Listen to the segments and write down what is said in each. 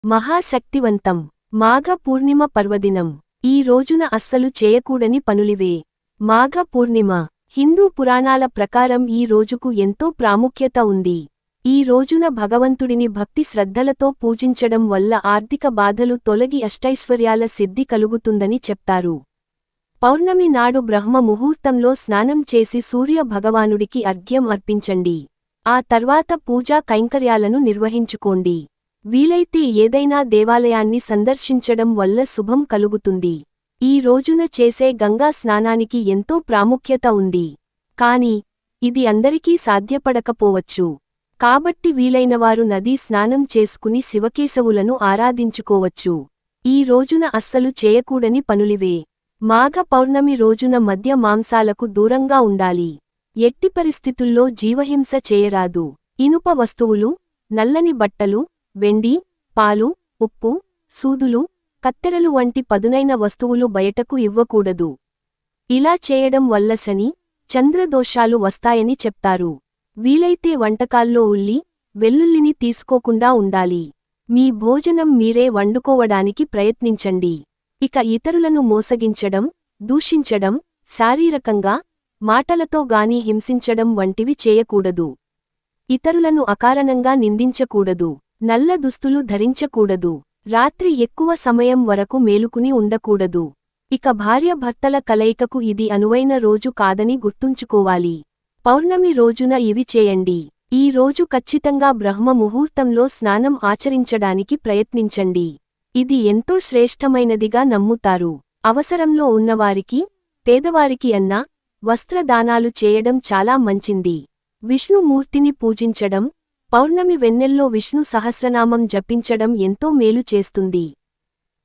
మహాశక్తివంతం. మాఘ పూర్ణిమ పర్వదినం. ఈ రోజున అస్సలు చేయకూడని పనులివే. మాఘ పూర్ణిమ. హిందూ పురాణాల ప్రకారం ఈ రోజుకు ఎంతో ప్రాముఖ్యత ఉంది. ఈ రోజున భగవంతుడిని భక్తి శ్రద్ధలతో పూజించడం వల్ల ఆర్థిక బాధలు తొలగి అష్టైశ్వర్యాల సిద్ధి కలుగుతుందని చెప్తారు. పౌర్ణమి నాడు బ్రహ్మ ముహూర్తంలో స్నానం చేసి సూర్య భగవానుడికి అర్ఘ్యం అర్పించండి. ఆ తర్వాత పూజా కైంకర్యాలను నిర్వహించుకోండి. వీలైతే ఏదైనా దేవాలయాన్ని సందర్శించడం వల్ల శుభం కలుగుతుంది. ఈ రోజున చేసే గంగా స్నానానికి ఎంతో ప్రాముఖ్యత ఉంది. కాని ఇది అందరికీ సాధ్యపడకపోవచ్చు. కాబట్టి వీలైనవారు నదీ స్నానం చేసుకుని శివకేశవులను ఆరాధించుకోవచ్చు. ఈ రోజున అస్సలు చేయకూడని పనులివే. మాఘ పౌర్ణమి రోజున మద్య మాంసాలకు దూరంగా ఉండాలి. ఎట్టి పరిస్థితుల్లో జీవహింస చేయరాదు. ఇనుప వస్తువులు, నల్లని బట్టలు, వెండి, పాలు, ఉప్పు, సూదులు, కత్తెరలు వంటి పదునైన వస్తువులు బయటకు ఇవ్వకూడదు. ఇలా చేయడం వల్ల శని, చంద్రదోషాలు వస్తాయని చెప్తారు. వీలైతే వంటకాల్లో ఉల్లి, వెల్లుల్లిని తీసుకోకుండా ఉండాలి. మీ భోజనం మీరే వండుకోవడానికి ప్రయత్నించండి. ఇక ఇతరులను మోసగించడం, దూషించడం, శారీరకంగా, మాటలతో గాని హింసించడం వంటివి చేయకూడదు. ఇతరులను అకారణంగా నిందించకూడదు. నల్ల దుస్తులు ధరించకూడదు. రాత్రి ఎక్కువ సమయం వరకు మేలుకుని ఉండకూడదు. ఇక భార్యాభర్తల కలయికకు ఇది అనువైన రోజు కాదని గుర్తుంచుకోవాలి. పౌర్ణమి రోజున ఇవి చేయండి. ఈ రోజు ఖచ్చితంగా బ్రహ్మ ముహూర్తంలో స్నానం ఆచరించడానికి ప్రయత్నించండి. ఇది ఎంతో శ్రేష్టమైనదిగా నమ్ముతారు. అవసరంలో ఉన్నవారికి, పేదవారికి అన్న, వస్త్రదానాలు చేయడం చాలా మంచింది. విష్ణుమూర్తిని పూజించడం, పౌర్ణమి వెన్నెల్లో విష్ణు సహస్రనామం జపించడం ఎంతో మేలు చేస్తుంది.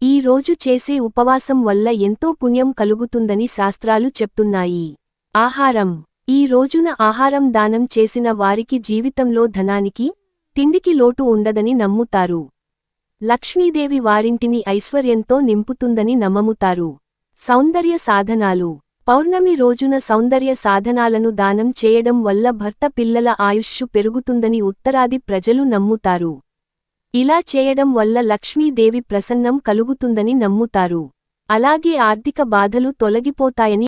ఈ రోజు చేసే ఉపవాసం వల్ల ఎంతో పుణ్యం కలుగుతుందని శాస్త్రాలు చెప్తున్నాయి. ఆహారం. ఈ రోజున ఆహారం దానం చేసిన వారికి జీవితంలో ధనానికి, తిండికి లోటు ఉండదని నమ్ముతారు. లక్ష్మీదేవి వారింటిని ఐశ్వర్యంతో నింపుతుందని నమ్ముతారు. సౌందర్య సాధనాలు. పౌర్ణమి రోజున సౌందర్య సాధనాలను దానం చేయడం వల్ల భర్త పిల్లల ఆయుష్షు పెరుగుతుందని ఉత్తరాది ప్రజలు నమ్ముతారు. ఇలా చేయడం వల్ల లక్ష్మీదేవి ప్రసన్నం కలుగుతుందని నమ్ముతారు. అలాగే ఆర్థిక బాధలు తొలగిపోతాయని